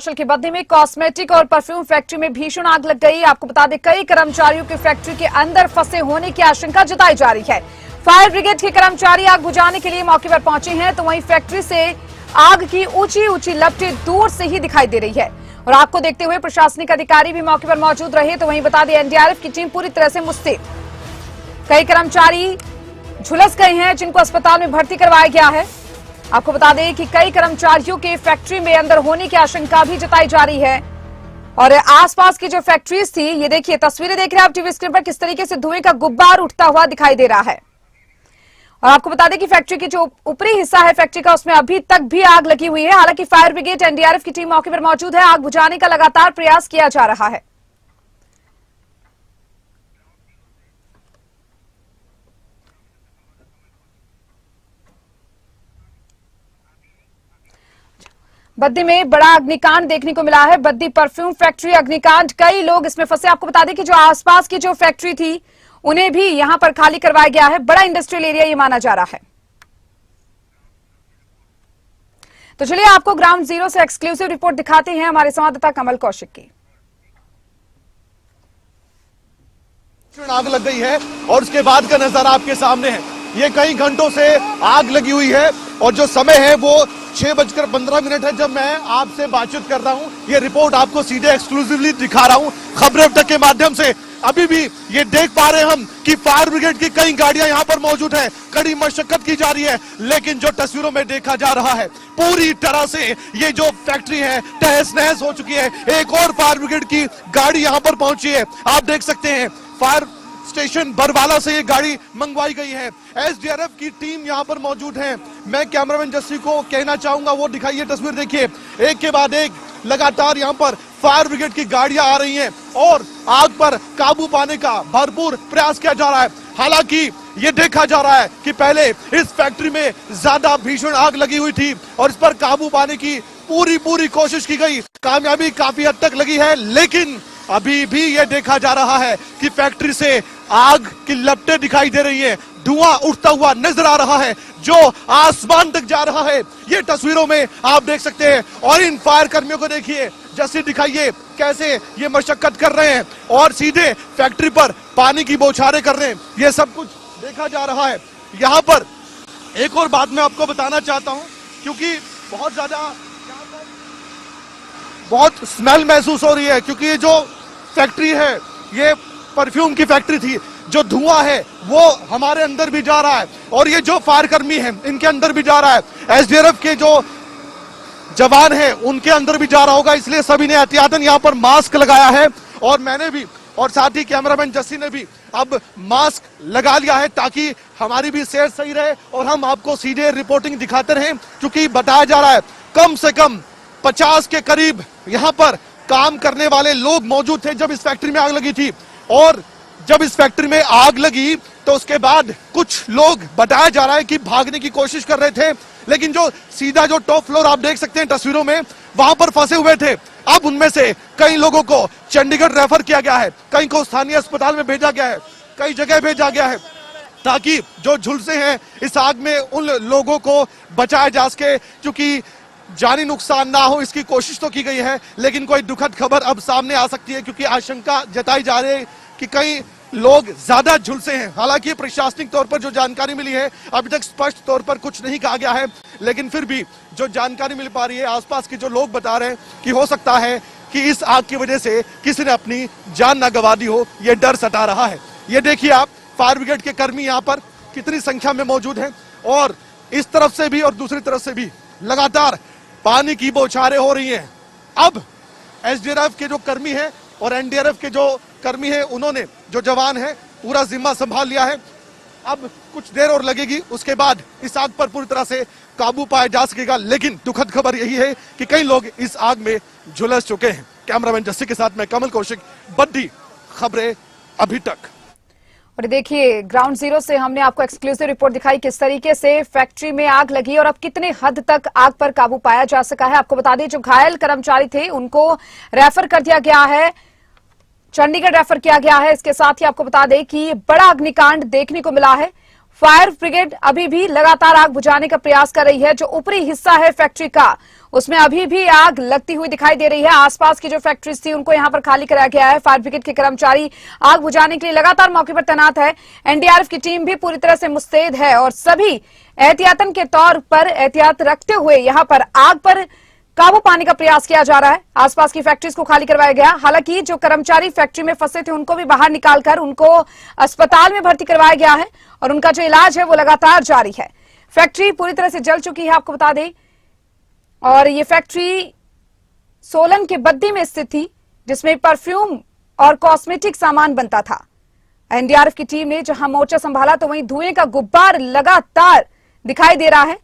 कौशल की बद्दी में कॉस्मेटिक और परफ्यूम फैक्ट्री में भीषण आग लग गई। आपको बता दें, कई कर्मचारियों की फैक्ट्री के अंदर फंसे होने की आशंका जताई जा रही है। फायर ब्रिगेड के कर्मचारी आग बुझाने के लिए मौके पर पहुंचे हैं, तो वहीं फैक्ट्री से आग की ऊंची ऊंची लपटें दूर से ही दिखाई दे रही है। और आपको देखते हुए प्रशासनिक अधिकारी भी मौके पर मौजूद रहे। तो वहीं बता दें, एनडीआरएफ की टीम पूरी तरह से मुस्तैद। कई कर्मचारी झुलस गए हैं, जिनको अस्पताल में भर्ती करवाया गया है। आपको बता दें कि कई कर्मचारियों के फैक्ट्री में अंदर होने की आशंका भी जताई जा रही है। और आसपास की जो फैक्ट्रीज थी, ये देखिए, तस्वीरें देख रहे हैं आप टीवी स्क्रीन पर, किस तरीके से धुएं का गुब्बार उठता हुआ दिखाई दे रहा है। और आपको बता दें कि फैक्ट्री की जो ऊपरी हिस्सा है फैक्ट्री का, उसमें अभी तक भी आग लगी हुई है। हालांकि फायर ब्रिगेड, एनडीआरएफ की टीम मौके पर मौजूद है। आग बुझाने का लगातार प्रयास किया जा रहा है। बद्दी में बड़ा अग्निकांड देखने को मिला है। बद्दी परफ्यूम फैक्ट्री अग्निकांड, कई लोग इसमें फंसे। आपको बता दें कि जो आसपास की जो फैक्ट्री थी, उन्हें भी यहां पर खाली करवाया गया है। बड़ा इंडस्ट्रियल एरिया ये माना जा रहा है। तो चलिए आपको ग्राउंड जीरो से एक्सक्लूसिव रिपोर्ट दिखाते हैं हमारे संवाददाता कमल कौशिक की। आग लग गई है और उसके बाद का नजारा आपके सामने है। ये कई घंटों से आग लगी हुई है और जो समय है वो 6:15 है जब मैं आपसे बातचीत कर रहा हूं। ये रिपोर्ट आपको सीधे एक्सक्लूसिवली दिखा रहा हूं खबरें अब तक के माध्यम से। अभी भी ये देख पा रहे हैं हम कि फायर ब्रिगेड की कई गाड़ियां यहां पर मौजूद है। कड़ी मशक्कत की जा रही है, लेकिन जो तस्वीरों में देखा जा रहा है, पूरी तरह से ये जो फैक्ट्री है तहस नहस हो चुकी है। एक और फायर ब्रिगेड की गाड़ी यहां पर पहुंची है। आप देख सकते हैं, फायर स्टेशन बरवाला से ये गाड़ी मंगवाई गई है। एसडीआरएफ की टीम यहां पर मौजूद है। मैं कैमरामैन जस्सी को कहना चाहूंगा, वो दिखाइए तस्वीर, देखिए, एक के बाद एक लगातार यहां पर फायर ब्रिगेड की गाड़ियां आ रही हैं और आग पर काबू पाने का भरपूर प्रयास किया जा रहा है। हालांकि ये देखा जा रहा है कि पहले इस फैक्ट्री में ज्यादा भीषण आग लगी हुई थी और इस पर काबू पाने की पूरी कोशिश की गई। कामयाबी काफी हद तक लगी है, लेकिन अभी भी ये देखा जा रहा है कि फैक्ट्री से आग की लपटें दिखाई दे रही है। धुआं उठता हुआ नजर आ रहा है जो आसमान तक जा रहा है। ये तस्वीरों में आप देख सकते हैं। और इन फायर कर्मियों को देखिए, जैसे दिखाइए कैसे ये मशक्कत कर रहे हैं और सीधे फैक्ट्री पर पानी की बौछारें कर रहे हैं। ये सब कुछ देखा जा रहा है। यहाँ पर एक और बात मैं आपको बताना चाहता हूँ, क्योंकि बहुत स्मेल महसूस हो रही है, क्योंकि ये जो फैक्ट्री है ये परफ्यूम की फैक्ट्री थी। जो धुआं है वो हमारे अंदर भी जा रहा है और ये जो फायर कर्मी है इनके अंदर भी जा रहा है। एसडीआरएफ के जो जवान हैं उनके अंदर भी जा रहा होगा, इसलिए सभी ने एहतियातन यहाँ पर मास्क लगाया है। और मैंने भी और साथ ही कैमरामैन जस्सी ने भी अब मास्क लगा लिया है, ताकि हमारी भी सेहत सही रहे और हम आपको सीधे रिपोर्टिंग दिखाते रहें। क्योंकि बताया जा रहा है कम से कम 50 के करीब यहाँ पर काम करने वाले लोग मौजूद थे जब इस फैक्ट्री में आग लगी थी। और जब इस फैक्ट्री में आग लगी तो उसके बाद कुछ लोग, बताया जा रहा है कि भागने की कोशिश कर रहे थे, लेकिन जो सीधा जो टॉप फ्लोर आप देख सकते हैं तस्वीरों में, वहां पर फंसे हुए थे। अब उनमें से कई लोगों को चंडीगढ़ रेफर किया गया है, कई को स्थानीय अस्पताल में भेजा गया है, कई जगह भेजा गया है, ताकि जो झुलसे हैं इस आग में उन लोगों को बचाया जा सके। क्योंकि जानी नुकसान ना हो इसकी कोशिश तो की गई है, लेकिन कोई दुखद खबर अब सामने आ सकती है, क्योंकि आशंका जताई जा रही है कि कई लोग ज्यादा झुलसे हैं। हालांकि प्रशासनिक तौर पर जो जानकारी मिली है, अभी तक स्पष्ट तौर पर कुछ नहीं कहा गया है, लेकिन फिर भी जो जानकारी मिल पा रही है, आसपास के जो लोग बता रहे हैं कि हो सकता है कि इस आग की वजह से किसी ने अपनी जान ना गंवा दी हो, ये डर सता रहा है। ये देखिए आप, फायर ब्रिगेड के कर्मी यहाँ पर कितनी संख्या में मौजूद हैं और इस तरफ से भी और दूसरी तरफ से भी लगातार पानी की बौछारें हो रही हैं। अब एसडीआरएफ के जो कर्मी हैं और एनडीआरएफ के जो कर्मी हैं, उन्होंने, जो जवान हैं, पूरा जिम्मा संभाल लिया है। अब कुछ देर और लगेगी, उसके बाद इस आग पर पूरी तरह से काबू पाया जा सकेगा। लेकिन दुखद खबर यही है कि कई लोग इस आग में झुलस चुके हैं। कैमरामैन जस्सी के साथ मैं कमल कौशिक, बद्दी खबरें अभी तक। और देखिए, ग्राउंड जीरो से हमने आपको एक्सक्लूसिव रिपोर्ट दिखाई किस तरीके से फैक्ट्री में आग लगी और अब कितने हद तक आग पर काबू पाया जा सका है। आपको बता दें, जो घायल कर्मचारी थे उनको रेफर कर दिया गया है, चंडीगढ़ रेफर किया गया है। इसके साथ ही आपको बता दें कि बड़ा अग्निकांड देखने को मिला है। फायर ब्रिगेड अभी भी लगातार आग बुझाने का प्रयास कर रही है। जो ऊपरी हिस्सा है फैक्ट्री का, उसमें अभी भी आग लगती हुई दिखाई दे रही है। आसपास की जो फैक्ट्रीज थी उनको यहां पर खाली कराया गया है। फायर ब्रिगेड के कर्मचारी आग बुझाने के लिए लगातार मौके पर तैनात है। एनडीआरएफ की टीम भी पूरी तरह से मुस्तैद है और सभी एहतियातन के तौर पर एहतियात रखते हुए यहां पर आग पर काबू पाने का प्रयास किया जा रहा है। आसपास की फैक्ट्रीज को खाली करवाया गया। हालांकि जो कर्मचारी फैक्ट्री में फंसे थे उनको भी बाहर निकालकर उनको अस्पताल में भर्ती करवाया गया है और उनका जो इलाज है वो लगातार जारी है। फैक्ट्री पूरी तरह से जल चुकी है, आपको बता दें। और ये फैक्ट्री सोलन के बद्दी में स्थित थी, जिसमें परफ्यूम और कॉस्मेटिक सामान बनता था। एनडीआरएफ की टीम ने जहां मोर्चा संभाला तो वहीं धुएं का गुब्बार लगातार दिखाई दे रहा है।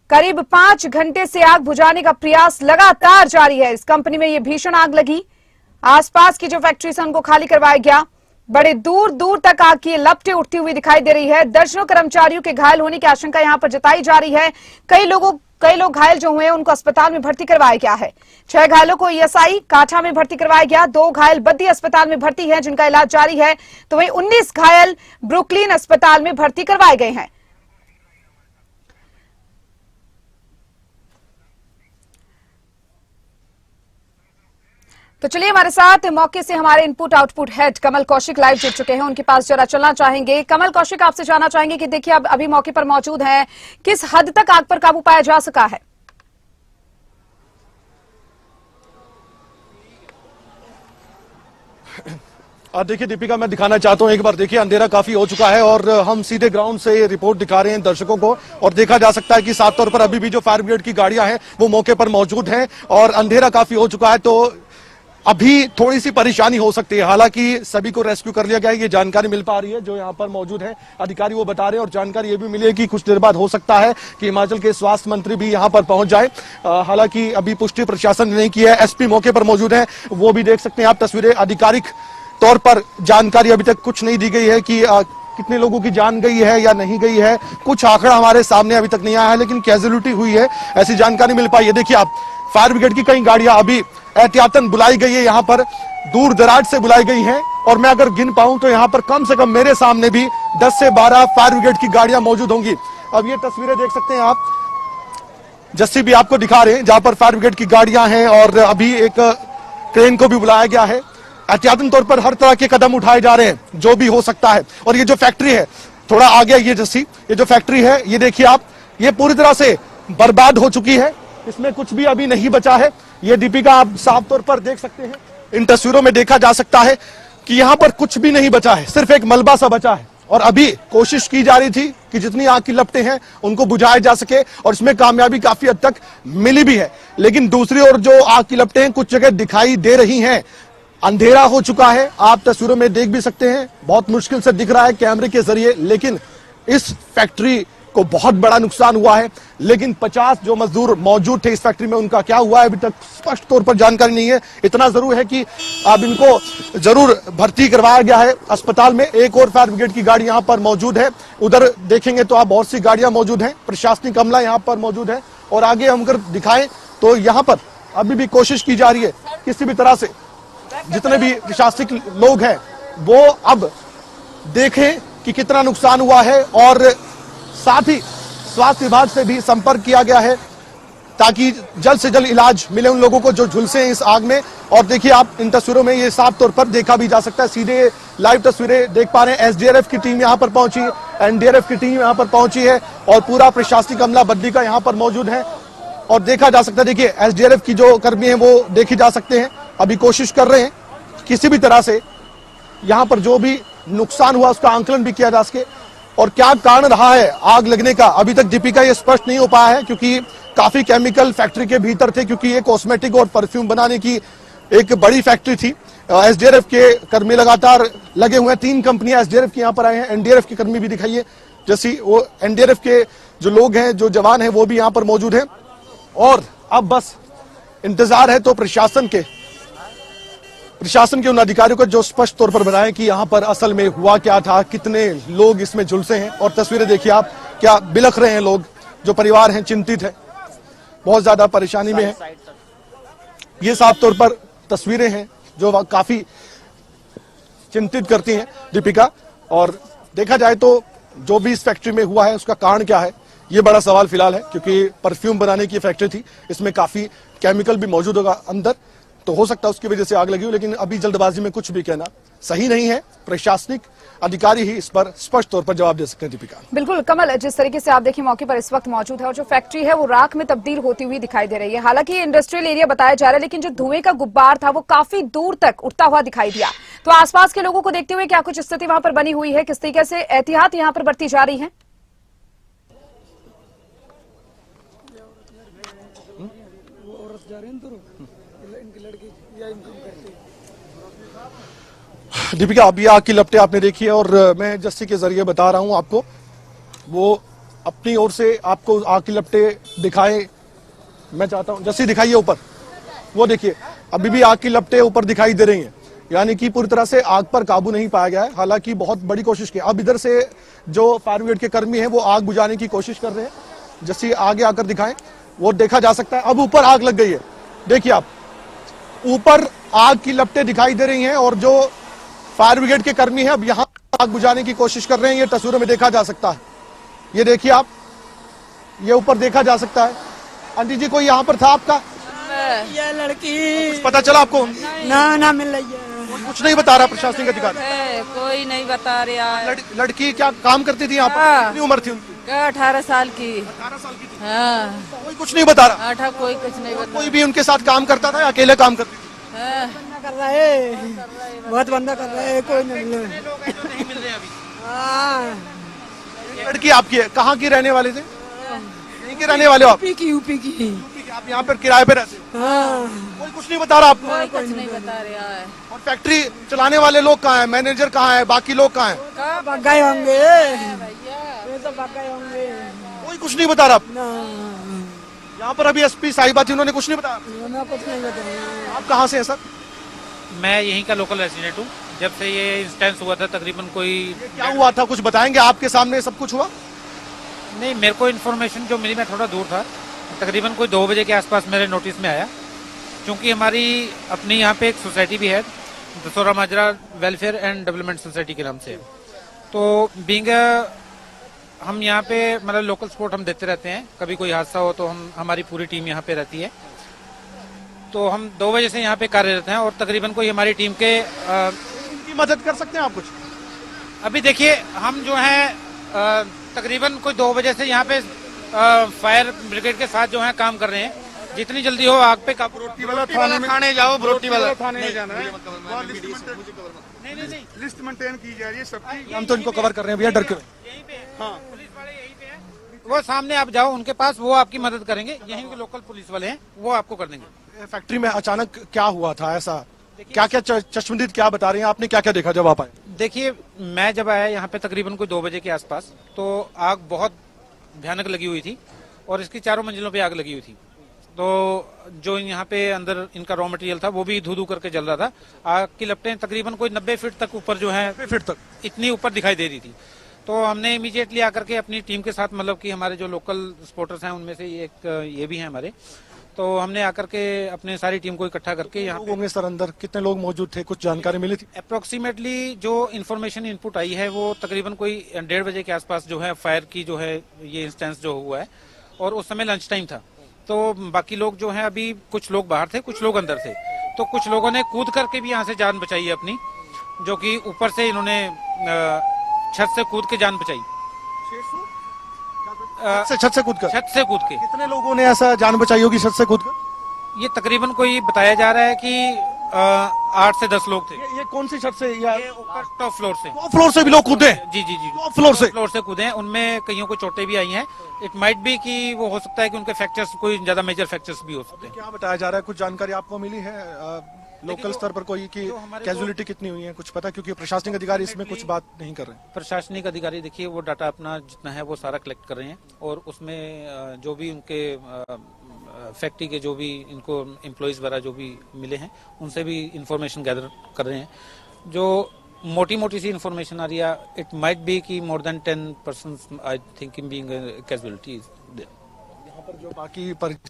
करीब 5 घंटे से आग बुझाने का प्रयास लगातार जारी है। इस कंपनी में यह भीषण आग लगी। आसपास की जो फैक्ट्रीज है उनको खाली करवाया गया। बड़े दूर दूर तक आग की लपटें उठती हुई दिखाई दे रही है। दर्जनों कर्मचारियों के घायल होने की आशंका यहां पर जताई जा रही है। कई लोग घायल जो हुए उनको अस्पताल में भर्ती करवाया गया है। 6 घायलों को ईएसआई काठा में भर्ती करवाया गया। 2 घायल बद्दी अस्पताल में भर्ती हैं, जिनका इलाज जारी है। तो वहीं 19 घायल ब्रुकलिन अस्पताल में भर्ती करवाए गए हैं। तो चलिए, हमारे साथ मौके से हमारे इनपुट आउटपुट हेड कमल कौशिक लाइव जुड़ चुके हैं। उनके पास जरा चलना चाहेंगे। कमल कौशिक, आपसे जानना चाहेंगे कि देखिए अब अभी मौके पर मौजूद हैं, किस हद तक आग पर काबू पाया जा सका है? देखिए दीपिका, मैं दिखाना चाहता हूं एक बार। देखिए अंधेरा काफी हो चुका है और हम सीधे ग्राउंड से रिपोर्ट दिखा रहे हैं दर्शकों को। और देखा जा सकता है कि साफ तौर पर अभी भी जो फायर ब्रिगेड की गाड़ियां हैं वो मौके पर मौजूद हैं और अंधेरा काफी हो चुका है, तो अभी थोड़ी सी परेशानी हो सकती है। हालांकि सभी को रेस्क्यू कर लिया गया है, ये जानकारी मिल पा रही है। जो यहाँ पर मौजूद है अधिकारी वो बता रहे हैं और जानकारी ये भी मिली है कि कुछ देर बाद हो सकता है कि हिमाचल के स्वास्थ्य मंत्री भी यहाँ पर पहुंच जाए। हालांकि अभी पुष्टि प्रशासन ने नहीं की है। एसपी मौके पर मौजूद है, वो भी देख सकते हैं आप तस्वीरें। आधिकारिक तौर पर जानकारी अभी तक कुछ नहीं दी गई है कि कितने लोगों की जान गई है या नहीं गई है। कुछ आंकड़ा हमारे सामने अभी तक नहीं आया है, लेकिन कैजुअलिटी हुई है ऐसी जानकारी मिल पाई है। देखिए आप, फायर ब्रिगेड की कई गाड़ियां अभी एहतियातन बुलाई गई है, यहाँ पर दूर दराज से बुलाई गई हैं। और मैं अगर गिन पाऊं तो यहाँ पर कम से कम मेरे सामने भी 10 से 12 फायर ब्रिगेड की गाड़ियां मौजूद होंगी। अब ये तस्वीरें देख सकते हैं आप, जस्सी भी आपको दिखा रहे हैं, जहां पर फायर ब्रिगेड की गाड़ियां हैं और अभी एक क्रेन को भी बुलाया गया है। एहतियातन तौर पर हर तरह के कदम उठाए जा रहे हैं जो भी हो सकता है। और ये जो फैक्ट्री है, थोड़ा आगे ये जस्सी, ये जो फैक्ट्री है ये देखिए आप, ये पूरी तरह से बर्बाद हो चुकी है। इसमें कुछ भी अभी नहीं बचा है। ये दीपिका आप साफ तौर पर देख सकते हैं, इन तस्वीरों में देखा जा सकता है कि यहाँ पर कुछ भी नहीं बचा है, सिर्फ एक मलबा सा बचा है। और अभी कोशिश की जा रही थी कि जितनी आग की लपटें हैं उनको बुझाया जा सके और इसमें कामयाबी काफी हद तक मिली भी है। लेकिन दूसरी ओर जो आग की लपटें कुछ जगह दिखाई दे रही हैं, अंधेरा हो चुका है। आप तस्वीरों में देख भी सकते हैं, बहुत मुश्किल से दिख रहा है कैमरे के जरिए, लेकिन इस फैक्ट्री को बहुत बड़ा नुकसान हुआ है। लेकिन 50 जो मजदूर मौजूद थे इस फैक्ट्री में, उनका क्या हुआ है अभी तक स्पष्ट तौर पर जानकारी नहीं है। इतना जरूर है कि अब इनको जरूर भर्ती करवाया गया है अस्पताल में। एक और फायर ब्रिगेड की गाड़ी यहाँ पर मौजूद है। उधर देखेंगे तो आप बहुत सी गाड़ियां मौजूद हैं, प्रशासनिक अमला यहाँ पर मौजूद है। और आगे हम अगर दिखाएं तो यहाँ पर अभी भी कोशिश की जा रही है किसी भी तरह से जितने भी प्रशासनिक लोग हैं वो अब देखें कि कितना नुकसान हुआ है। और साथ ही स्वास्थ्य विभाग से भी संपर्क किया गया है ताकि जल्द से जल्द इलाज मिले उन लोगों को जो झुलसे हैं इस आग में। और देखिए आप, इन तस्वीरों में ये साफ तौर पर देखा भी जा सकता है, सीधे लाइव तस्वीरें देख पा रहे हैं। एसडीआरएफ की टीम यहां पर पहुंची, एनडीआरएफ की टीम यहां पर पहुंची है और पूरा प्रशासनिक अमला बद्दी का यहां पर मौजूद है। और देखा जा सकता है, देखिए एसडीआरएफ की जो कर्मी हैं वो देखे जा सकते हैं, अभी कोशिश कर रहे हैं किसी भी तरह से यहां पर जो भी नुकसान हुआ उसका आंकलन भी किया जा सके। और क्या कारण रहा है आग लगने का अभी तक दीपिका ये स्पष्ट नहीं हो पाया है, क्योंकि काफी केमिकल फैक्ट्री के भीतर थे, क्योंकि ये कॉस्मेटिक और परफ्यूम बनाने की एक बड़ी फैक्ट्री थी। एसडीआरएफ के कर्मी लगातार लगे हुए हैं, 3 कंपनियां एसडीआरएफ की यहाँ पर आए हैं। एनडीआरएफ के कर्मी भी दिखाइए, जैसे वो एनडीआरएफ के जो लोग हैं, जो जवान हैं, वो भी यहाँ पर मौजूद हैं। और अब बस इंतजार है तो प्रशासन के उन अधिकारियों को जो स्पष्ट तौर पर बताएं कि यहां पर असल में हुआ क्या था, कितने लोग इसमें झुलसे हैं। और तस्वीरें देखिए आप, क्या बिलख रहे हैं लोग, जो परिवार हैं चिंतित है, बहुत ज्यादा परेशानी में है। ये साफ तौर पर तस्वीरें हैं जो काफी चिंतित करती हैं दीपिका। और देखा जाए तो जो भी इस फैक्ट्री में हुआ है उसका कारण क्या है ये बड़ा सवाल फिलहाल है, क्योंकि परफ्यूम बनाने की फैक्ट्री थी, इसमें काफी केमिकल भी मौजूद होगा अंदर, तो हो सकता है उसकी वजह से आग लगी हो। लेकिन अभी जल्दबाजी में कुछ भी कहना सही नहीं है। प्रशासनिक अधिकारी ही इस पर स्पष्ट तौर पर जवाब दे सकते हैं। दीपिका, बिल्कुल कमल, जिस तरीके से आप देखिए मौके पर इस वक्त मौजूद है और जो फैक्ट्री है वो राख में तब्दील होती हुई दिखाई दे रही है। हालांकि इंडस्ट्रियल एरिया बताया जा रहा है, लेकिन जो धुएं का गुब्बार था वो काफी दूर तक उठता हुआ दिखाई दिया। तो आसपास के लोगों को देखते हुए क्या कुछ स्थिति वहां पर बनी हुई है, किस तरीके से एहतियात यहाँ पर बरती जा रही है? दीपिका, अभी आग की लपटें आपने देखी है और मैं जस्सी के जरिए बता रहा हूं आपको, वो अपनी ओर से आपको आग की लपटें दिखाए। मैं चाहता हूं जस्सी दिखाइए ऊपर, वो देखिए अभी भी आग की लपटें ऊपर दिखाई दे रही हैं, यानी कि पूरी तरह से आग पर काबू नहीं पाया गया है। हालांकि बहुत बड़ी कोशिश की। अब इधर से जो फायर ब्रिगेड के कर्मी हैं वो आग बुझाने की कोशिश कर रहे हैं। जस्सी आगे आकर दिखाएं, वो देखा जा सकता है। अब ऊपर आग लग गई है, देखिए आप, ऊपर आग की लपटें दिखाई दे रही हैं और जो फायर ब्रिगेड के कर्मी हैं अब यहां आग बुझाने की कोशिश कर रहे हैं। ये तस्वीरों में देखा जा सकता है, ये देखिए आप, ये ऊपर देखा जा सकता है। आंटी जी, कोई यहाँ पर था आपका? ये लड़की कुछ पता चला आपको? ना मिल रही है। कुछ नहीं बता रहा प्रशासनिक अधिकारी? कोई नहीं बता रहा है। लड़की क्या काम करती थी यहाँ पर? हाँ। कितनी उम्र थी उनकी? 18 साल की। 18 साल की थी। हाँ, कोई कुछ नहीं बता रहा? 18 कोई कुछ नहीं बता। कोई भी उनके साथ काम करता था या अकेले काम करती थी? हाँ, कर रहा है, बहुत बंदा कर रहा है, कोई नहीं मिल रहा। हाँ, लड़की आपकी है, कहाँ की रहने वाले थे? यहीं के रहने वाले हो आप? यूपी की। आप यहाँ पर किराए पे रहते हैं? हाँ, कोई कुछ नहीं बता रहा आपको? कोई कुछ नहीं बता रहा है। और फैक्ट्री चलाने वाले लोग कहाँ हैं? मैनेजर कहाँ है? बाकी लोग कहाँ हैं? भाग गए होंगे, ये तो भाग गए होंगे कोई कुछ नहीं बता रहा। ना, यहाँ पर अभी एसपी साहिबा थी, उन्होंने कुछ नहीं बताया। उन्होंने कुछ नहीं बताया। आप कहाँ से हैं सर? मैं यहीं का लोकल रेसिडेंट हूँ। जब से ये इंसिडेंस हुआ था तकरीबन कोई क्या हुआ था, कुछ बताएंगे? आपके सामने सब कुछ हुआ? नहीं, मेरे को इन्फॉर्मेशन जो मिली, मैं थोड़ा दूर था, तकरीबन कोई 2 बजे के आसपास मेरे नोटिस में आया। क्योंकि हमारी अपनी यहाँ पे एक सोसाइटी भी है, दसोरा माजरा वेलफेयर एंड डेवलपमेंट सोसाइटी के नाम से। तो बीइंग हम यहाँ पे मतलब लोकल सपोर्ट हम देते रहते हैं, कभी कोई हादसा हो तो हमारी पूरी टीम यहाँ पे रहती है। तो हम 2 बजे से यहाँ पे कार्यरत हैं और तकरीबन कोई हमारी टीम के इनकी मदद कर सकते हैं आप कुछ? अभी देखिए हम जो हैं तकरीबन कोई 2 बजे से यहाँ पे फायर ब्रिगेड के साथ जो है काम कर रहे हैं। जितनी जल्दी हो आग पे काबू। बरोटी वाला थाने जाओ, बरोटी वाला थाने में जाना है। नहीं, लिस्ट मेंटेन की जा रही है सबकी। हम तो इनको कवर कर रहे हैं भैया, डर के। यहीं पे हाँ, पुलिस वाले यहीं पे हैं। वो सामने आप जाओ उनके पास, वो आपकी मदद करेंगे। यहीं के लोकल पुलिस वाले हैं, वो आपको कर देंगे। फैक्ट्री में अचानक क्या हुआ था ऐसा? क्या क्या चश्मदीद क्या बता रहे हैं? आपने क्या क्या देखा जब आप आए? देखिए, मैं जब आया यहाँ पे तकरीबन कोई 2 बजे के आसपास, तो आग बहुत भयानक लगी हुई थी और इसकी चारों मंजिलों पे आग लगी हुई थी। तो जो यहाँ पे अंदर इनका रॉ मटेरियल था वो भी धू धू करके जल रहा था। आग की लपटें तकरीबन कोई 90 फीट तक ऊपर जो है, 90 फीट तक इतनी ऊपर दिखाई दे रही थी। तो हमने इमीडिएटली आकर के अपनी टीम के साथ, मतलब कि हमारे जो लोकल सपोर्टर्स हैं उनमें से एक ये भी हैं हमारे, तो हमने आकर के अपने सारी टीम को इकट्ठा करके यहाँ लोग होंगे सर अंदर? कितने लोग मौजूद थे, कुछ जानकारी मिली थी? अप्रोक्सीमेटली जो इन्फॉर्मेशन इनपुट आई है वो तकरीबन कोई 1:30 बजे के आसपास जो है फायर की जो है ये इंस्टेंस जो हुआ है, और उस समय लंच टाइम था। तो बाकी लोग जो हैं, अभी कुछ लोग बाहर थे, कुछ लोग अंदर थे। तो कुछ लोगों ने कूद करके भी यहाँ से जान बचाई है अपनी, जो कि ऊपर से इन्होंने छत से कूद के जान बचाई। छत से कूद कर? छत से कूद के। कितने लोगों ने ऐसा जान बचाई होगी छत से कूद कर? ये तकरीबन कोई बताया जा रहा है कि 8 से 10 लोग थे। ये कौन सी छत से? ये ऊपर टॉप फ्लोर से। टॉप फ्लोर से भी लोग कूदे? जी। टॉप फ्लोर से? फ्लोर से कूदे हैं, उनमें कईयों को चोटें भी आई हैं। इट माइट बी कि वो हो सकता है कि उनके फ्रैक्चर्स कोई ज्यादा मेजर फ्रैक्चर्स भी हो सकते हैं। क्या बताया जा रहा है, कुछ जानकारी आपको मिली है लोकल स्तर पर कोई कि कैजुअलिटी कितनी हुई है, कुछ पता? क्योंकि प्रशासनिक अधिकारी इसमें कुछ बात नहीं कर रहे हैं। प्रशासनिक अधिकारी देखिए वो डाटा अपना जितना है वो सारा कलेक्ट कर रहे हैं, और उसमें जो भी उनके फैक्ट्री के जो भी इनको एम्प्लॉयज वगैरह जो भी मिले हैं उनसे भी इंफॉर्मेशन गैदर कर रहे हैं। जो मोटी सी इंफॉर्मेशन आ रही है, इट माइट बी कि more than 10 persons I think in being casualty. यहाँ पर जो बाकी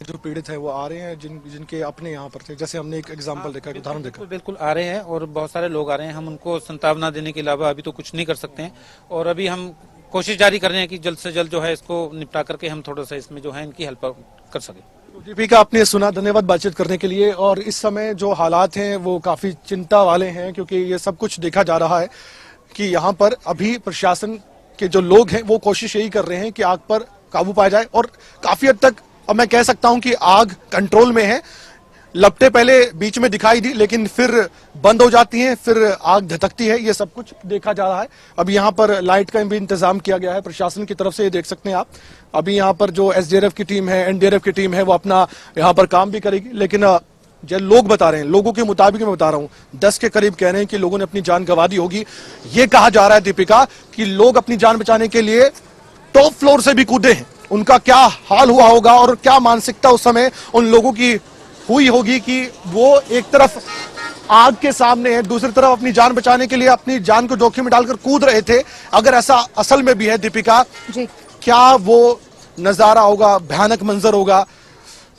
जो पीड़ित है वो आ रहे हैं, जिनके अपने यहाँ पर थे, जैसे हमने एक एग्जांपल देखा, एक उदाहरण देखा। बिल्कुल आ रहे हैं और बहुत सारे लोग आ रहे हैं। हम उनको संतावना देने के अलावा अभी तो कुछ नहीं कर सकते हैं। और अभी हम कोशिश जारी कर रहे हैं कि जल्द से जल्द जो है इसको निपटा करके हम थोड़ा सा इसमें जो है इनकी हेल्प कर सके। दीपिका, आपने सुना, धन्यवाद बातचीत करने के लिए। और इस समय जो हालात हैं वो काफी चिंता वाले हैं, क्योंकि ये सब कुछ देखा जा रहा है कि यहाँ पर अभी प्रशासन के जो लोग हैं वो कोशिश यही कर रहे हैं कि आग पर काबू पाया जाए। और काफी हद तक अब मैं कह सकता हूं कि आग कंट्रोल में है। लपटें पहले बीच में दिखाई दी, लेकिन फिर बंद हो जाती हैं, फिर आग धधकती है। ये सब कुछ देखा जा रहा है। अब यहाँ पर लाइट का भी इंतजाम किया गया है प्रशासन की तरफ से, ये देख सकते हैं आप। अभी यहाँ पर जो एसडीआरएफ की टीम है, एनडीआरएफ की टीम है, वो अपना यहाँ पर काम भी करेगी। लेकिन जो लोग बता रहे हैं, लोगों के मुताबिक मैं बता रहा हूँ, 10 के करीब कह रहे हैं कि लोगों ने अपनी जान गंवा दी होगी। ये कहा जा रहा है दीपिका कि लोग अपनी जान बचाने के लिए टॉप फ्लोर से भी कूदे हैं। उनका क्या हाल हुआ होगा और क्या मानसिकता उस समय उन लोगों की हुई होगी कि वो एक तरफ आग के सामने है, दूसरी तरफ अपनी जान बचाने के लिए अपनी जान को जोखिम में डालकर कूद रहे थे। अगर ऐसा असल में भी है दीपिका जी, क्या वो नजारा होगा, भयानक मंजर होगा,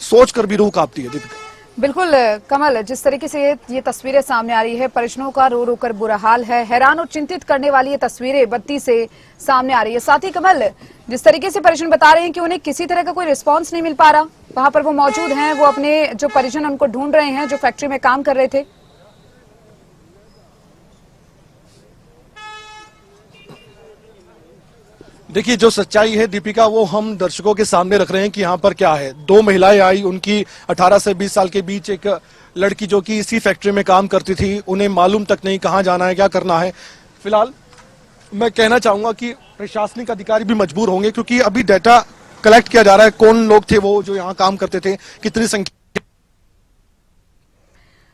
सोचकर भी रूह कांपती है दीपिका। बिल्कुल कमल, जिस तरीके से ये तस्वीरें सामने आ रही है, परिजनों का रो रो कर बुरा हाल है। हैरान और चिंतित करने वाली ये तस्वीरें बत्ती से सामने आ रही है। साथ ही कमल, जिस तरीके से परिजन बता रहे हैं कि उन्हें किसी तरह का कोई रिस्पांस नहीं मिल पा रहा, वहां पर वो मौजूद हैं, वो अपने जो परिजन उनको ढूंढ रहे हैं जो फैक्ट्री में काम कर रहे थे। देखिए, जो सच्चाई है दीपिका वो हम दर्शकों के सामने रख रहे हैं कि यहाँ पर क्या है। 2 महिलाएं आई, उनकी 18 से 20 साल के बीच एक लड़की जो कि इसी फैक्ट्री में काम करती थी, उन्हें मालूम तक नहीं कहाँ जाना है, क्या करना है। फिलहाल मैं कहना चाहूंगा कि प्रशासनिक अधिकारी भी मजबूर होंगे, क्योंकि अभी डाटा कलेक्ट किया जा रहा है। कौन लोग थे वो जो यहाँ काम करते थे, कितनी संख्या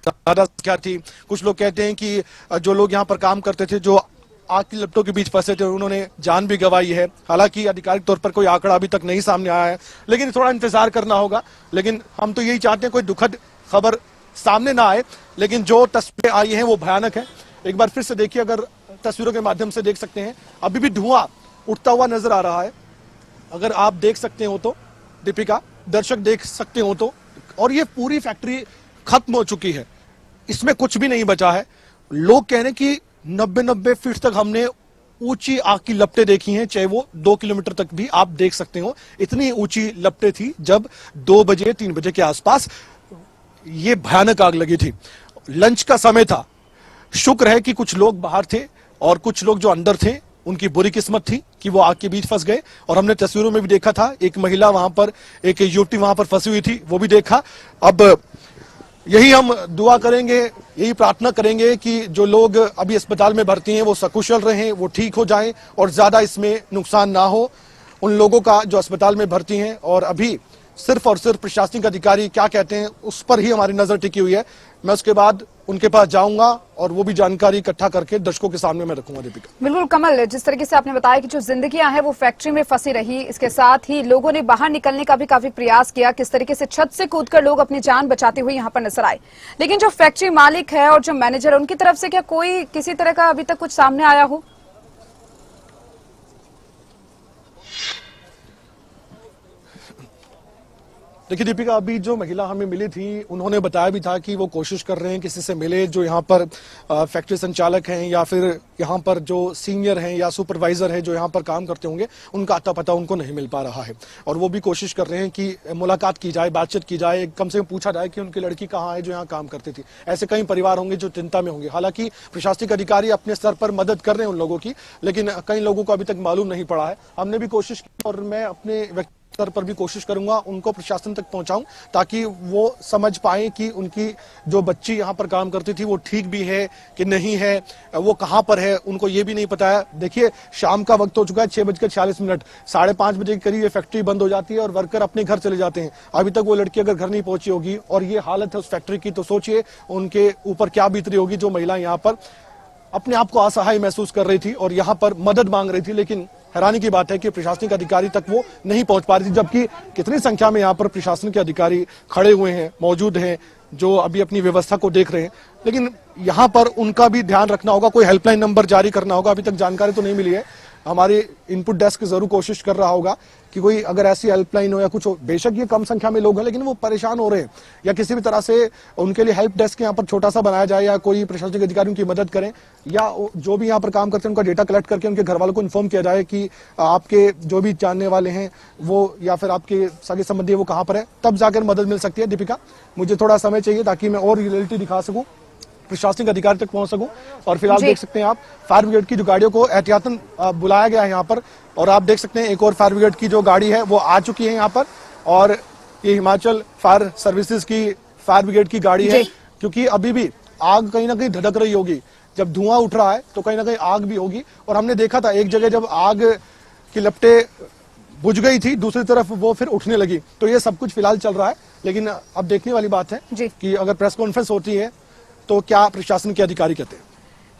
ज्यादा संख्या थी। कुछ लोग कहते हैं कि जो लोग यहाँ पर काम करते थे, जो आग की लपटों के बीच फंसे थे, उन्होंने जान भी गंवाई है। हालांकि आधिकारिक तौर पर कोई आंकड़ा अभी तक नहीं सामने आया है, लेकिन थोड़ा इंतजार करना होगा। लेकिन हम तो यही चाहते हैं कोई दुखद खबर सामने ना आए, लेकिन जो तस्वीरें आई हैं वो भयानक है। एक बार फिर से देखिए, अगर तस्वीरों के माध्यम से देख सकते हैं, अभी भी धुआं उठता हुआ नजर आ रहा है। अगर आप देख सकते हो तो दीपिका, दर्शक देख सकते हो तो, और ये पूरी फैक्ट्री खत्म हो चुकी है, इसमें कुछ भी नहीं बचा है। लोग कह रहे हैं कि 90 फीट तक हमने ऊंची आग की लपटें देखी हैं, चाहे वो 2 किलोमीटर तक भी आप देख सकते हो। इतनी ऊंची लपटें थी जब 2 बजे 3 बजे के आसपास ये भयानक आग लगी थी। लंच का समय था। शुक्र है कि कुछ लोग बाहर थे और कुछ लोग जो अंदर थे, उनकी बुरी किस्मत थी कि वो आग के बीच फंस गए। और हमने तस्वीरों में भी देखा था, एक महिला वहां पर, एक युवती वहां पर फंसी हुई थी, वो भी देखा। अब यही हम दुआ करेंगे, यही प्रार्थना करेंगे कि जो लोग अभी अस्पताल में भर्ती हैं वो सकुशल रहें, वो ठीक हो जाएं और ज्यादा इसमें नुकसान ना हो उन लोगों का जो अस्पताल में भर्ती हैं। और अभी सिर्फ और सिर्फ प्रशासनिक अधिकारी क्या कहते हैं उस पर ही हमारी नजर टिकी हुई है। मैं उसके बाद उनके पास जाऊंगा और वो भी जानकारी इकट्ठा करके दर्शकों के सामने मैं रखूंगा। दीपिका, बिल्कुल कमल, जिस तरीके से आपने बताया कि जो जिंदगियां हैं वो फैक्ट्री में फंसी रही, इसके साथ ही लोगों ने बाहर निकलने का भी काफी प्रयास किया, किस तरीके से छत से कूदकर लोग अपनी जान बचाते हुए यहाँ पर नजर आए। लेकिन जो फैक्ट्री मालिक है और जो मैनेजर है, उनकी तरफ से क्या कोई किसी तरह का अभी तक कुछ सामने आया हो? देखिए दीपिका, अभी जो महिला हमें मिली थी उन्होंने बताया भी था कि वो कोशिश कर रहे हैं किसी से मिले जो यहाँ पर फैक्ट्री संचालक हैं या फिर यहाँ पर जो सीनियर हैं या सुपरवाइजर हैं जो यहाँ पर काम करते होंगे, उनका अता पता उनको नहीं मिल पा रहा है। और वो भी कोशिश कर रहे हैं कि मुलाकात की जाए, बातचीत की जाए, कम से कम पूछा जाए कि उनकी लड़की कहाँ है जो यहाँ काम करती थी। ऐसे कई परिवार होंगे जो चिंता में होंगे। हालांकि प्रशासनिक अधिकारी अपने स्तर पर मदद कर रहे हैं उन लोगों की, लेकिन कई लोगों को अभी तक मालूम नहीं पड़ा है। हमने भी कोशिश की और मैं अपने स्तर पर भी कोशिश करूंगा उनको प्रशासन तक पहुंचाऊं, ताकि वो समझ पाए कि उनकी जो बच्ची यहाँ पर काम करती थी वो ठीक भी है कि नहीं है, वो कहाँ पर है, उनको ये भी नहीं पता है। देखिए, शाम का वक्त हो चुका है, 6:46, 5:30 बजे के करीब ये फैक्ट्री बंद हो जाती है और वर्कर अपने घर चले जाते हैं। अभी तक वो लड़की अगर घर नहीं पहुंची होगी और ये हालत है उस फैक्ट्री की, तो सोचिए उनके ऊपर क्या बीत रही होगी। जो महिला यहाँ पर अपने आप को असहाय महसूस कर रही थी और यहाँ पर मदद मांग रही थी, लेकिन हैरानी की बात है कि प्रशासनिक अधिकारी तक वो नहीं पहुंच पा रही थी। जबकि कितनी संख्या में यहाँ पर प्रशासन के अधिकारी खड़े हुए हैं, मौजूद हैं, जो अभी अपनी व्यवस्था को देख रहे हैं। लेकिन यहाँ पर उनका भी ध्यान रखना होगा, कोई हेल्पलाइन नंबर जारी करना होगा। अभी तक जानकारी तो नहीं मिली है, हमारी इनपुट डेस्क जरूर कोशिश कर रहा होगा कि कोई अगर ऐसी हेल्पलाइन हो या कुछ हो। बेशक ये कम संख्या में लोग हैं लेकिन वो परेशान हो रहे हैं, या किसी भी तरह से उनके लिए हेल्प डेस्क यहाँ पर छोटा सा बनाया जाए, या कोई प्रशासनिक अधिकारी उनकी मदद करें, या जो भी यहाँ पर काम करते हैं उनका डेटा कलेक्ट करके उनके घर वालों को इन्फॉर्म किया जाए कि आपके जो भी जानने वाले हैं वो या फिर आपके सगे संबंधी वो कहाँ पर है, तब जाकर मदद मिल सकती है। दीपिका, मुझे थोड़ा समय चाहिए ताकि मैं और रियलिटी दिखा सकूं, प्रशासनिक अधिकारी तक पहुंच सकूं। और फिलहाल देख सकते हैं आप फायर ब्रिगेड की जो गाड़ियों को एहतियातन बुलाया गया है यहाँ पर, और आप देख सकते हैं एक और फायर ब्रिगेड की जो गाड़ी है वो आ चुकी है यहाँ पर, और ये हिमाचल फायर सर्विसेज की फायर ब्रिगेड की गाड़ी है, क्योंकि अभी भी आग कहीं ना कहीं धधक रही होगी। जब धुआं उठ रहा है तो कहीं ना कहीं आग भी होगी, और हमने देखा था एक जगह जब आग की लपटें बुझ गई थी, दूसरी तरफ वो फिर उठने लगी। तो ये सब कुछ फिलहाल चल रहा है, लेकिन अब देखने वाली बात है कि अगर प्रेस कॉन्फ्रेंस होती है तो क्या प्रशासन के अधिकारी कहते हैं।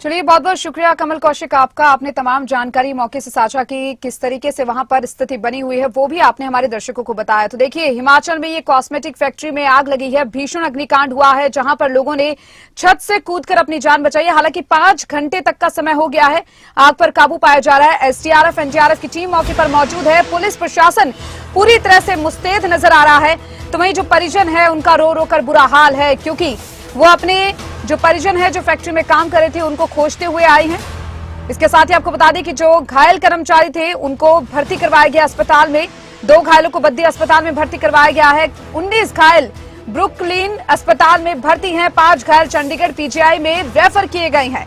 चलिए, बहुत बहुत शुक्रिया कमल कौशिक आपका, आपने तमाम जानकारी मौके से साझा की, किस तरीके से वहां पर स्थिति बनी हुई है वो भी आपने हमारे दर्शकों को बताया। तो देखिए, हिमाचल में ये कॉस्मेटिक फैक्ट्री में आग लगी है, भीषण अग्निकांड हुआ है जहां पर लोगों ने छत से कूदकर अपनी जान बचाई है। हालांकि 5 घंटे तक का समय हो गया है, आग पर काबू पाया जा रहा है। एसडीआरएफ एनडीआरएफ की टीम मौके पर मौजूद है, पुलिस प्रशासन पूरी तरह से मुस्तैद नजर आ रहा है। तो वहीं जो परिजन है उनका रो रो कर बुरा हाल है, क्योंकि वो अपने जो परिजन है जो फैक्ट्री में काम कर रहे थे उनको खोजते हुए आई हैं। इसके साथ ही आपको बता दें कि जो घायल कर्मचारी थे उनको भर्ती करवाया गया अस्पताल में, 2 घायलों को बद्दी अस्पताल में भर्ती करवाया गया है। 19 घायल ब्रुकलिन अस्पताल में भर्ती हैं, 5 घायल चंडीगढ़ पीजीआई में रेफर किए गए हैं।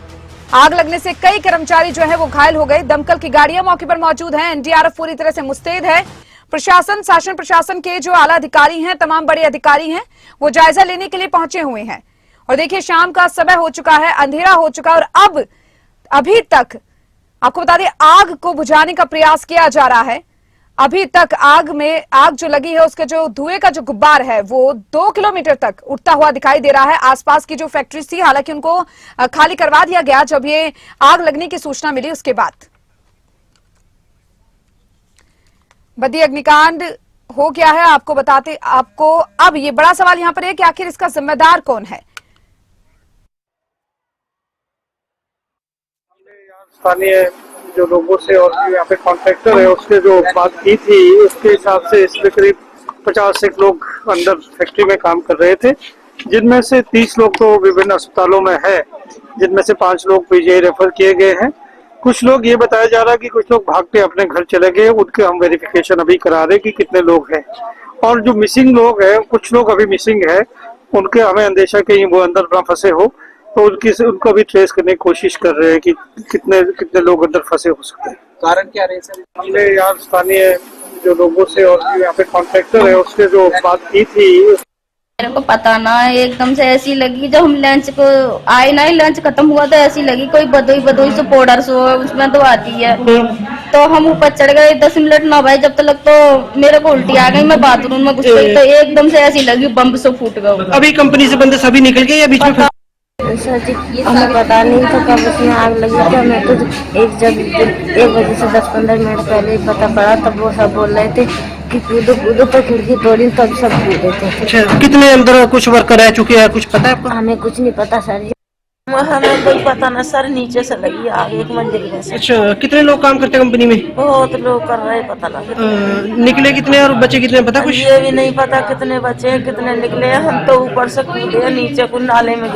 आग लगने से कई कर्मचारी जो है वो घायल हो गए। दमकल की गाड़ियां मौके पर मौजूद हैं, एनडीआरएफ पूरी तरह से मुस्तैद है। प्रशासन, शासन प्रशासन के जो आला अधिकारी हैं, तमाम बड़े अधिकारी हैं, वो जायजा लेने के लिए पहुंचे हुए हैं। और देखिए, शाम का समय हो चुका है, अंधेरा हो चुका है, और अभी तक आपको बता दें आग को बुझाने का प्रयास किया जा रहा है। अभी तक आग जो लगी है उसके जो धुएं का जो गुब्बार है वो 2 किलोमीटर तक उठता हुआ दिखाई दे रहा है। आसपास की जो फैक्ट्रीज थी हालांकि उनको खाली करवा दिया गया जब ये आग लगने की सूचना मिली उसके बाद। बद्दी अग्निकांड हो गया है, आपको बताते आपको। अब ये बड़ा सवाल यहां पर है कि आखिर इसका जिम्मेदार कौन है। स्थानीय जो लोगों से और यहाँ पे कॉन्ट्रैक्टर है उससे जो बात की थी उसके हिसाब से इसमें करीब 50 से लोग अंदर फैक्ट्री में काम कर रहे थे, जिनमें से 30 लोग तो विभिन्न अस्पतालों में है, जिनमें से 5 लोग पीजीआई रेफर किए गए हैं। कुछ लोग ये बताया जा रहा है कि कुछ लोग भाग के अपने घर चले गए, उनके हम वेरिफिकेशन अभी करा रहे कि कितने लोग हैं। और जो मिसिंग लोग हैं, कुछ लोग अभी मिसिंग है, उनके हमें अंदेशा कहीं वो अंदर ना फंसे हो, तो उनको भी ट्रेस करने की कोशिश कर रहे हैं कि कितने लोग अंदर फंसे हो सकते हैं। कारण क्या रहे सर? हमने यहाँ स्थानीय जो लोगों से और यहाँ पे कॉन्ट्रैक्टर है उससे जो बात की थी, मेरे को पता ना, एकदम से ऐसी लगी जब हम लंच को आए ना, लंच खत्म हुआ तो ऐसी लगी कोई बदोई से पाउडर सो उसमें तो आती है। तो हम ऊपर चढ़ गए, 10 मिनट ना भाई जब तक तो मेरे को उल्टी आ गई, मैं बाथरूम में घुस गई तो एकदम से ऐसी लगी बम से फूट गया। अभी कंपनी से बंदे सभी निकल गए या बीच में? सर जी हमें पता नहीं था कब उसमें आग लगी थी। हमें तो 1 बजे से 10-15 मिनट पहले पता पड़ा, तब वो सब बोल रहे थे कि कूदो तो खिड़की तोड़ी, तब सब कूदे थे। अच्छा, कितने अंदर कुछ वर्कर रह चुके हैं, कुछ पता है आपको? हमें कुछ नहीं पता सर जी, हमें कोई पता ना सर, नीचे से लगी आग 1 मंजिल में से। अच्छा, कितने लोग काम करते हैं कंपनी में? बहुत लोग कर रहे हैं, पता लगा। निकले कितने और बचे कितने पता कुछ? ये भी नहीं पता कितने बचे हैं कितने निकले हैं। हम तो ऊपर से कूदे नीचे को नाले में।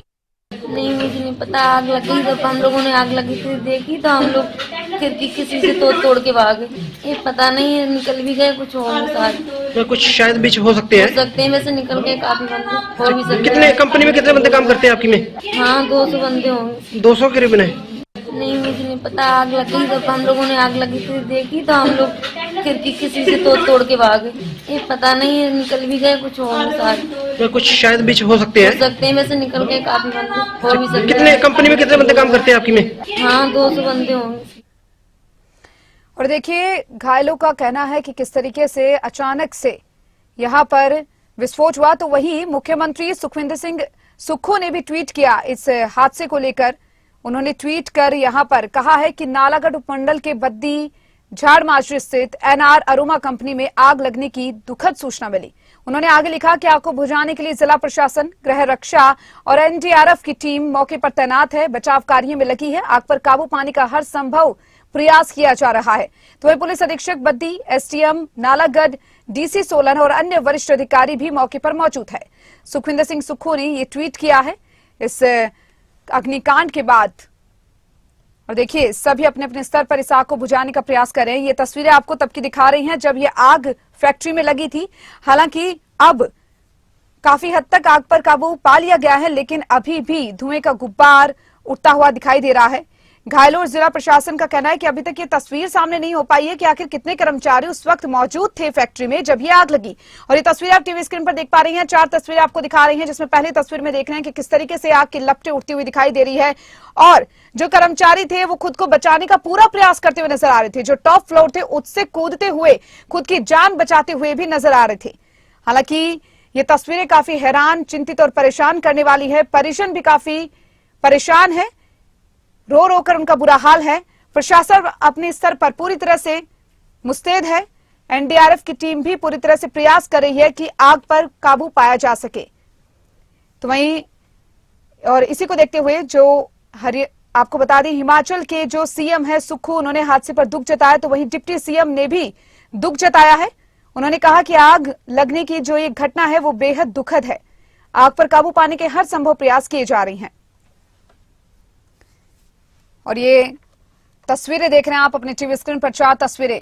नहीं मुझे नहीं पता। आग लगी जब हम लोगों ने आग लगी थी देखी तो हम लोग खिड़की किसी से तोड़ के भागे। ये पता नहीं निकल भी गए कुछ और साथ कुछ शायद बीच हो सकते हैं वैसे निकल गए काफी बंदे और भी सकते। कितने कंपनी में कितने बंदे काम करते हैं आपकी में? हाँ 200 बंदे होंगे। 200 करीबन है। नहीं मुझे नहीं पता। आग लगी जब हम लोगों ने आग लगी थी देखी तो हम लोग खिड़की किसी से तोड़ के भागे। ये पता नहीं निकल भी गए कुछ और साथ। कुछ शायद बीच हो सकते हैं वैसे निकल गए काफी बंदे और भी सकते। कितने कंपनी में कितने बंदे काम करते हैं आपकी में? हाँ 200 बंदे होंगे। और देखिए घायलों का कहना है कि किस तरीके से अचानक से यहाँ पर विस्फोट हुआ। तो वही मुख्यमंत्री सुखविंदर सिंह सुक्खू ने भी ट्वीट किया इस हादसे को लेकर। उन्होंने ट्वीट कर यहाँ पर कहा है कि नालागढ़ उपमंडल के बद्दी झाड़माजरी स्थित एनआर अरोमा कंपनी में आग लगने की दुखद सूचना मिली। उन्होंने आगे लिखा कि आग को बुझाने के लिए जिला प्रशासन, गृह रक्षा और एनडीआरएफ की टीम मौके पर तैनात है, बचाव कार्य में लगी है। आग पर काबू पाने का हर संभव प्रयास किया जा रहा है। तो वही पुलिस अधीक्षक बद्दी, एसडीएम नालागढ़, डीसी सोलन और अन्य वरिष्ठ अधिकारी भी मौके पर मौजूद है। सुखविंदर सिंह सुक्खू ने ये ट्वीट किया है इस अग्निकांड के बाद। और देखिए, सभी अपने अपने स्तर पर इस आग को बुझाने का प्रयास कर रहे हैं। ये तस्वीरें आपको तब की दिखा रही हैं जब ये आग फैक्ट्री में लगी थी। हालांकि अब काफी हद तक आग पर काबू पा लिया गया है, लेकिन अभी भी धुएं का गुब्बार उठता हुआ दिखाई दे रहा है। घायलों और जिला प्रशासन का कहना है कि अभी तक ये तस्वीर सामने नहीं हो पाई है कि आखिर कितने कर्मचारी उस वक्त मौजूद थे फैक्ट्री में जब ये आग लगी। और ये तस्वीर आप टीवी स्क्रीन पर देख पा रही हैं। 4 तस्वीरें आपको दिखा रही हैं, जिसमें पहली तस्वीर में देख रहे हैं कि किस तरीके से आग की लपटें उठती हुई दिखाई दे रही है और जो कर्मचारी थे वो खुद को बचाने का पूरा प्रयास करते हुए नजर आ रहे थे। जो टॉप फ्लोर थे उससे कूदते हुए खुद की जान बचाते हुए भी नजर आ रहे थे। हालांकि ये तस्वीरें काफी हैरान, चिंतित और परेशान करने वाली है। परिजन भी काफी परेशान है, रो रो कर उनका बुरा हाल है। प्रशासन अपने स्तर पर पूरी तरह से मुस्तैद है। एनडीआरएफ की टीम भी पूरी तरह से प्रयास कर रही है कि आग पर काबू पाया जा सके। तो वहीं और इसी को देखते हुए जो आपको बता दें, हिमाचल के जो सीएम है सुक्खू, उन्होंने हादसे पर दुख जताया। तो वहीं डिप्टी सीएम ने भी दुख जताया है। उन्होंने कहा कि आग लगने की जो ये घटना है वो बेहद दुखद है। आग पर काबू पाने के हर संभव प्रयास किए जा रहे हैं। और ये तस्वीरें देख रहे हैं आप अपने टीवी स्क्रीन पर। 4 तस्वीरें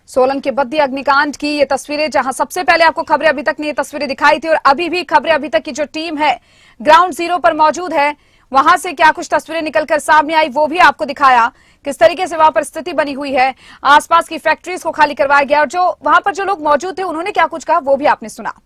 सोलन के बद्दी अग्निकांड की ये तस्वीरें, जहां सबसे पहले आपको खबरें अभी तक ने ये तस्वीरें दिखाई थी और अभी भी खबरें अभी तक की जो टीम है ग्राउंड जीरो पर मौजूद है, वहां से क्या कुछ तस्वीरें निकलकर सामने आई वो भी आपको दिखाया। किस तरीके से वहां पर स्थिति बनी हुई है, आसपास की फैक्ट्रीज को खाली करवाया गया और जो वहां पर जो लोग मौजूद थे उन्होंने क्या कुछ कहा वो भी आपने सुना।